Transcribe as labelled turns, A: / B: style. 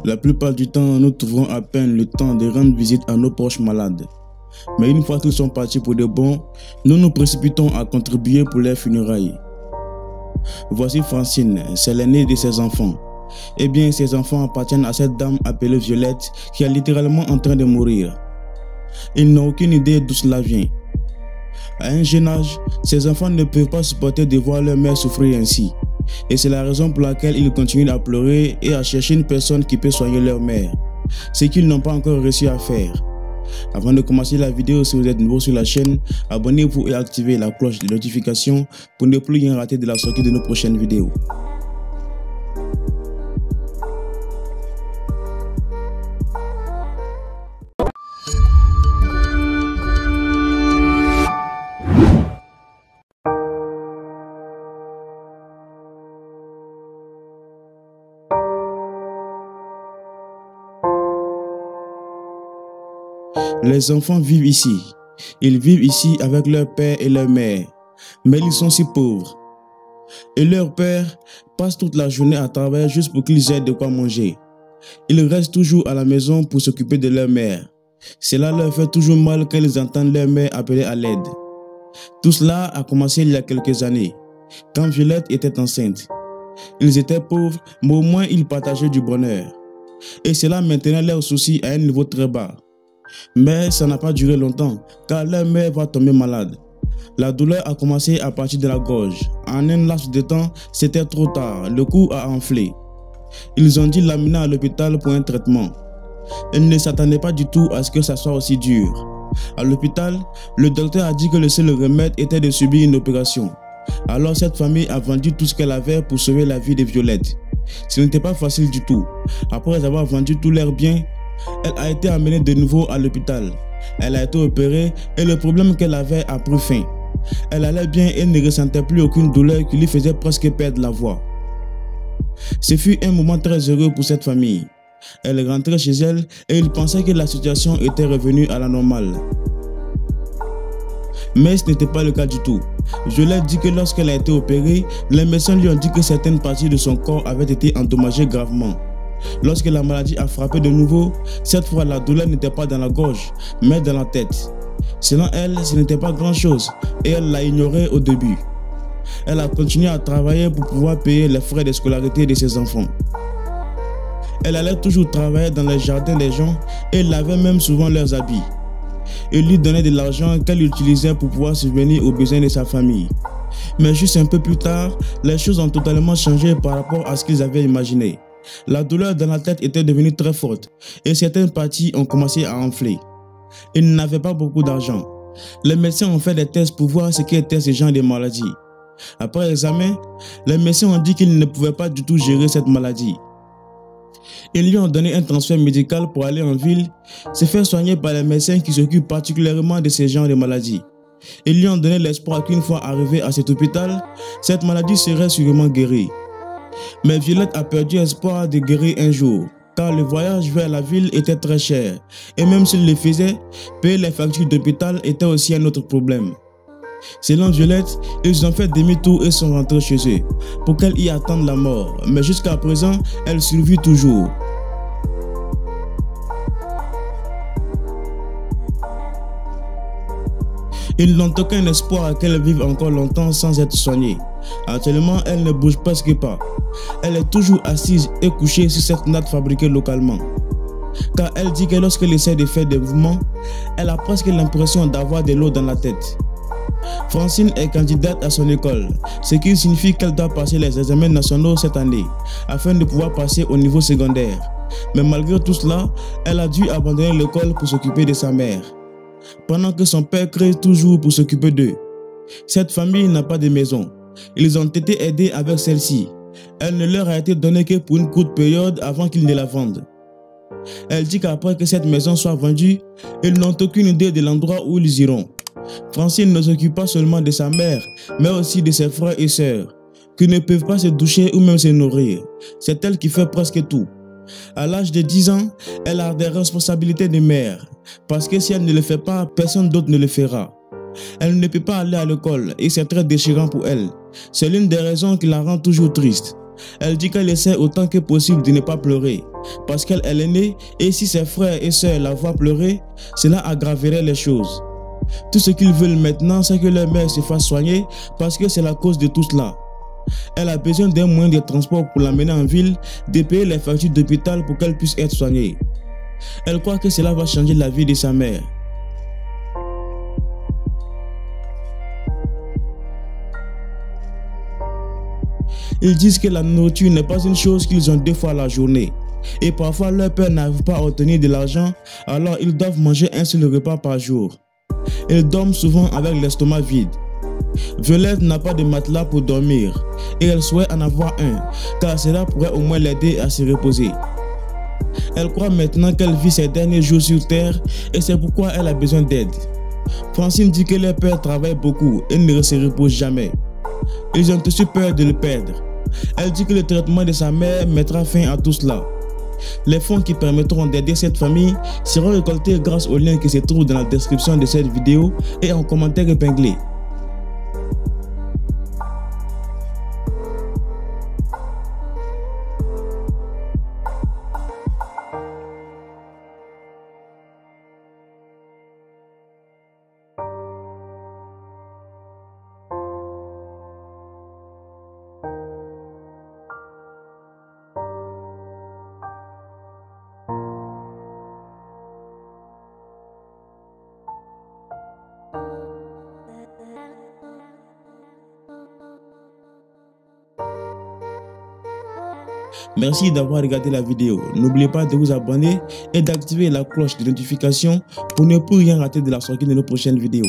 A: La plupart du temps, nous trouvons à peine le temps de rendre visite à nos proches malades. Mais une fois qu'ils sont partis pour de bon, nous nous précipitons à contribuer pour leurs funérailles. Voici Francine, c'est l'aînée de ses enfants. Eh bien, ses enfants appartiennent à cette dame appelée Violette qui est littéralement en train de mourir. Ils n'ont aucune idée d'où cela vient. À un jeune âge, ces enfants ne peuvent pas supporter de voir leur mère souffrir ainsi. Et c'est la raison pour laquelle ils continuent à pleurer et à chercher une personne qui peut soigner leur mère. Ce qu'ils n'ont pas encore réussi à faire. Avant de commencer la vidéo, si vous êtes nouveau sur la chaîne, abonnez-vous et activez la cloche de notification pour ne plus rien rater de la sortie de nos prochaines vidéos. Les enfants vivent ici. Ils vivent ici avec leur père et leur mère. Mais ils sont si pauvres. Et leur père passe toute la journée à travailler juste pour qu'ils aient de quoi manger. Ils restent toujours à la maison pour s'occuper de leur mère. Cela leur fait toujours mal quand ils entendent leur mère appeler à l'aide. Tout cela a commencé il y a quelques années, quand Violette était enceinte. Ils étaient pauvres, mais au moins ils partageaient du bonheur. Et cela maintenait leurs soucis à un niveau très bas. Mais ça n'a pas duré longtemps, car leur mère va tomber malade. La douleur a commencé à partir de la gorge. En un laps de temps, c'était trop tard, le cou a enflé. Ils ont dû l'amener à l'hôpital pour un traitement. Ils ne s'attendaient pas du tout à ce que ça soit aussi dur. À l'hôpital, le docteur a dit que le seul remède était de subir une opération. Alors cette famille a vendu tout ce qu'elle avait pour sauver la vie de Violette. Ce n'était pas facile du tout. Après avoir vendu tous leurs biens, elle a été amenée de nouveau à l'hôpital. Elle a été opérée et le problème qu'elle avait a pris fin. Elle allait bien et ne ressentait plus aucune douleur qui lui faisait presque perdre la voix. Ce fut un moment très heureux pour cette famille. Elle rentrait chez elle et ils pensaient que la situation était revenue à la normale. Mais ce n'était pas le cas du tout. Je leur ai dit que lorsqu'elle a été opérée, les médecins lui ont dit que certaines parties de son corps avaient été endommagées gravement. Lorsque la maladie a frappé de nouveau, cette fois la douleur n'était pas dans la gorge, mais dans la tête. Selon elle, ce n'était pas grand-chose et elle l'a ignoré au début. Elle a continué à travailler pour pouvoir payer les frais de scolarité de ses enfants. Elle allait toujours travailler dans les jardins des gens et lavait même souvent leurs habits. Il lui donnait de l'argent qu'elle utilisait pour pouvoir subvenir aux besoins de sa famille. Mais juste un peu plus tard, les choses ont totalement changé par rapport à ce qu'ils avaient imaginé. La douleur dans la tête était devenue très forte et certaines parties ont commencé à enfler. Ils n'avaient pas beaucoup d'argent. Les médecins ont fait des tests pour voir ce qu'était ce genre de maladie. Après l'examen, les médecins ont dit qu'ils ne pouvaient pas du tout gérer cette maladie. Ils lui ont donné un transfert médical pour aller en ville, se faire soigner par les médecins qui s'occupent particulièrement de ce genre de maladies. Ils lui ont donné l'espoir qu'une fois arrivé à cet hôpital, cette maladie serait sûrement guérie. Mais Violette a perdu espoir de guérir un jour, car le voyage vers la ville était très cher. Et même s'il le faisait, payer les factures d'hôpital était aussi un autre problème. Selon Violette, ils ont fait demi-tour et sont rentrés chez eux, pour qu'elle y attende la mort. Mais jusqu'à présent, elle survit toujours. Ils n'ont aucun espoir qu'elle vive encore longtemps sans être soignée. Actuellement, elle ne bouge presque pas. Elle est toujours assise et couchée sur cette natte fabriquée localement. Car elle dit que lorsqu'elle essaie de faire des mouvements, elle a presque l'impression d'avoir de l'eau dans la tête. Francine est candidate à son école, ce qui signifie qu'elle doit passer les examens nationaux cette année, afin de pouvoir passer au niveau secondaire. Mais malgré tout cela, elle a dû abandonner l'école pour s'occuper de sa mère, pendant que son père crée toujours pour s'occuper d'eux. Cette famille n'a pas de maison. Ils ont été aidés avec celle-ci. Elle ne leur a été donnée que pour une courte période avant qu'ils ne la vendent. Elle dit qu'après que cette maison soit vendue, ils n'ont aucune idée de l'endroit où ils iront. Francine ne s'occupe pas seulement de sa mère, mais aussi de ses frères et sœurs, qui ne peuvent pas se doucher ou même se nourrir. C'est elle qui fait presque tout. À l'âge de 10 ans, elle a des responsabilités de mère, parce que si elle ne le fait pas, personne d'autre ne le fera. Elle ne peut pas aller à l'école et c'est très déchirant pour elle. C'est l'une des raisons qui la rend toujours triste. Elle dit qu'elle essaie autant que possible de ne pas pleurer parce qu'elle est l'aînée et si ses frères et sœurs la voient pleurer, cela aggraverait les choses. Tout ce qu'ils veulent maintenant, c'est que leur mère se fasse soigner parce que c'est la cause de tout cela. Elle a besoin d'un moyen de transport pour l'amener en ville, de payer les factures d'hôpital pour qu'elle puisse être soignée. Elle croit que cela va changer la vie de sa mère. Ils disent que la nourriture n'est pas une chose qu'ils ont 2 fois à la journée. Et parfois leur père n'arrive pas à obtenir de l'argent, alors ils doivent manger un seul repas par jour. Ils dorment souvent avec l'estomac vide. Violette n'a pas de matelas pour dormir et elle souhaite en avoir un, car cela pourrait au moins l'aider à se reposer. Elle croit maintenant qu'elle vit ses derniers jours sur terre et c'est pourquoi elle a besoin d'aide. Francine dit que leur père travaille beaucoup et ne se repose jamais. Ils ont aussi peur de le perdre. Elle dit que le traitement de sa mère mettra fin à tout cela. Les fonds qui permettront d'aider cette famille seront récoltés grâce au lien qui se trouve dans la description de cette vidéo et en commentaire épinglé. Merci d'avoir regardé la vidéo. N'oubliez pas de vous abonner et d'activer la cloche de notification pour ne plus rien rater de la sortie de nos prochaines vidéos.